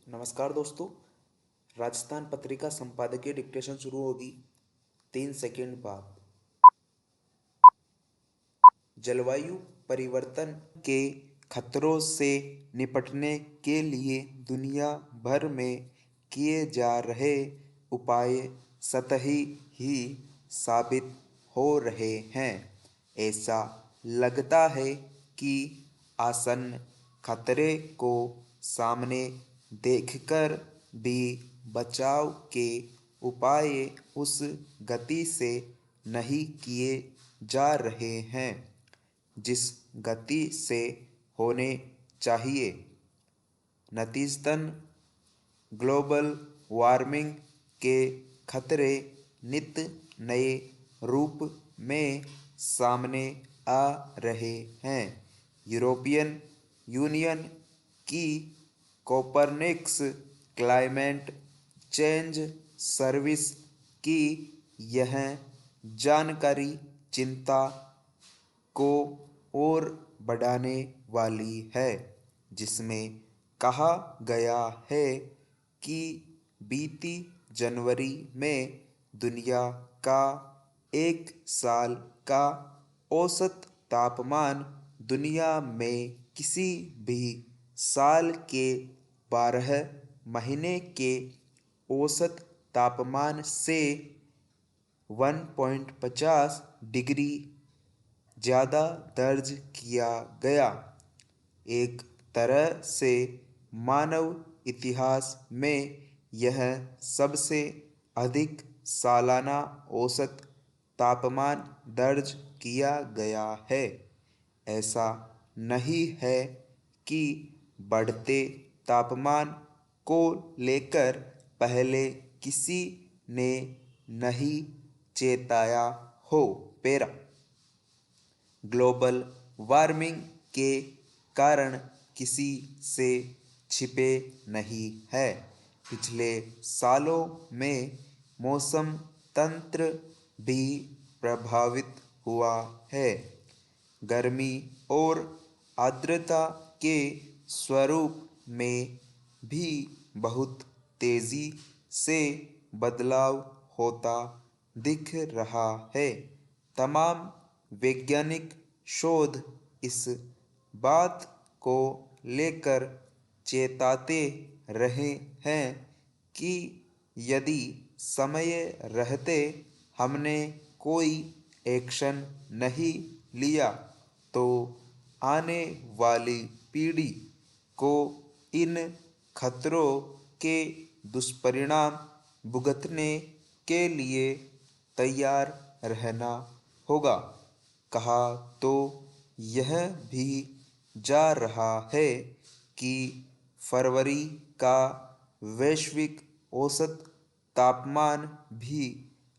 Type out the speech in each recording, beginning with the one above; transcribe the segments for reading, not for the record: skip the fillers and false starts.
नमस्कार दोस्तों। राजस्थान पत्रिका संपादकीय डिक्टेशन शुरू होगी 3 सेकंड बाद। जलवायु परिवर्तन के खतरों से निपटने के लिए दुनिया भर में किए जा रहे उपाय सतही ही साबित हो रहे हैं। ऐसा लगता है कि आसन्न खतरे को सामने देखकर भी बचाव के उपाय उस गति से नहीं किए जा रहे हैं जिस गति से होने चाहिए। नतीजतन ग्लोबल वार्मिंग के खतरे नित नए रूप में सामने आ रहे हैं। यूरोपियन यूनियन की कोपरनिकस क्लाइमेट चेंज सर्विस की यह जानकारी चिंता को और बढ़ाने वाली है, जिसमें कहा गया है कि बीती जनवरी में दुनिया का एक साल का औसत तापमान दुनिया में किसी भी साल के 12 महीने के औसत तापमान से 1.50 डिग्री ज़्यादा दर्ज किया गया। एक तरह से मानव इतिहास में यह सबसे अधिक सालाना औसत तापमान दर्ज किया गया है। ऐसा नहीं है कि बढ़ते तापमान को लेकर पहले किसी ने नहीं चेताया हो। पेरा ग्लोबल वार्मिंग के कारण किसी से छिपे नहीं है। पिछले सालों में मौसम तंत्र भी प्रभावित हुआ है। गर्मी और आर्द्रता के स्वरूप में भी बहुत तेजी से बदलाव होता दिख रहा है। तमाम वैज्ञानिक शोध इस बात को लेकर चेताते रहे हैं कि यदि समय रहते हमने कोई एक्शन नहीं लिया तो आने वाली पीढ़ी को इन खतरों के दुष्परिणाम भुगतने के लिए तैयार रहना होगा। कहा तो यह भी जा रहा है कि फरवरी का वैश्विक औसत तापमान भी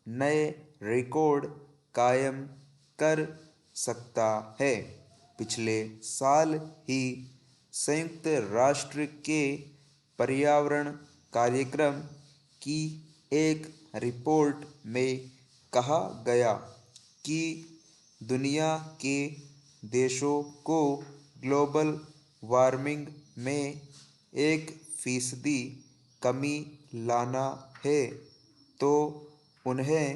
नए रिकॉर्ड कायम कर सकता है। पिछले साल ही संयुक्त राष्ट्र के पर्यावरण कार्यक्रम की एक रिपोर्ट में कहा गया कि दुनिया के देशों को ग्लोबल वार्मिंग में 1% कमी लाना है तो उन्हें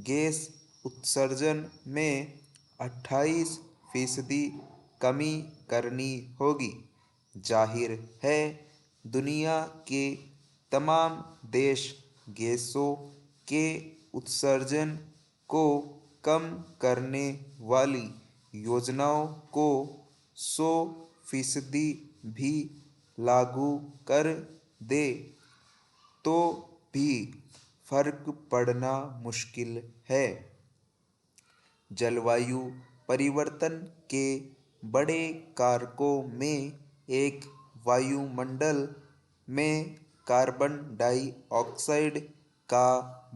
गैस उत्सर्जन में 28% कमी करनी होगी। जाहिर है दुनिया के तमाम देश गैसों के उत्सर्जन को कम करने वाली योजनाओं को 100% भी लागू कर दे तो भी फर्क पड़ना मुश्किल है। जलवायु परिवर्तन के बड़े कारकों में एक वायुमंडल में कार्बन डाइऑक्साइड का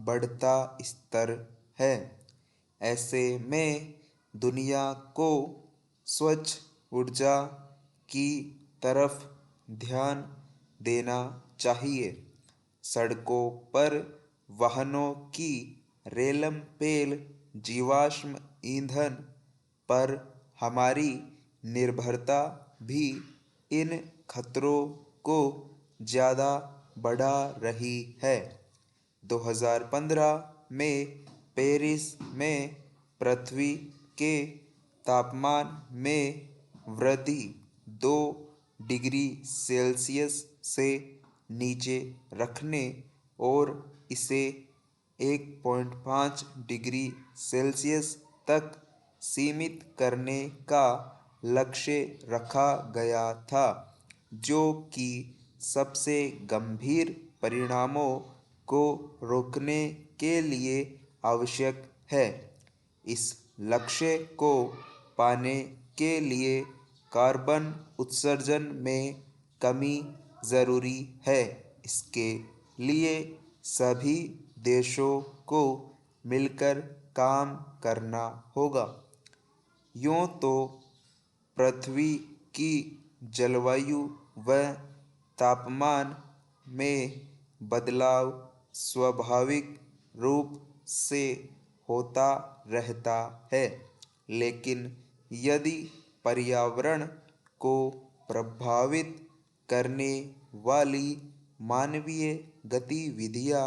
बढ़ता स्तर है। ऐसे में दुनिया को स्वच्छ ऊर्जा की तरफ ध्यान देना चाहिए। सड़कों पर वाहनों की रेलम-पेल जीवाश्म ईंधन पर हमारी निर्भरता भी इन खतरों को ज़्यादा बढ़ा रही है। 2015 में पेरिस में पृथ्वी के तापमान में वृद्धि 2 डिग्री सेल्सियस से नीचे रखने और इसे 1.5 डिग्री सेल्सियस तक सीमित करने का लक्ष्य रखा गया था, जो कि सबसे गंभीर परिणामों को रोकने के लिए आवश्यक है। इस लक्ष्य को पाने के लिए कार्बन उत्सर्जन में कमी ज़रूरी है। इसके लिए सभी देशों को मिलकर काम करना होगा। यूँ तो पृथ्वी की जलवायु व तापमान में बदलाव स्वाभाविक रूप से होता रहता है, लेकिन यदि पर्यावरण को प्रभावित करने वाली मानवीय गतिविधियाँ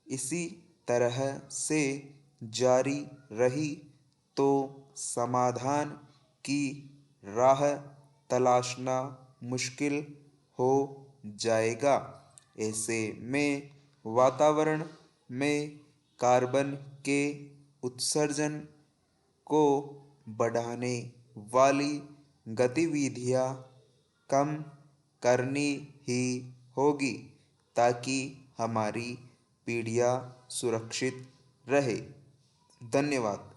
इसी तरह से जारी रही तो समाधान की राह तलाशना मुश्किल हो जाएगा। ऐसे में वातावरण में कार्बन के उत्सर्जन को बढ़ाने वाली गतिविधियाँ कम करनी ही होगी, ताकि हमारी पीढ़ियाँ सुरक्षित रहे। धन्यवाद।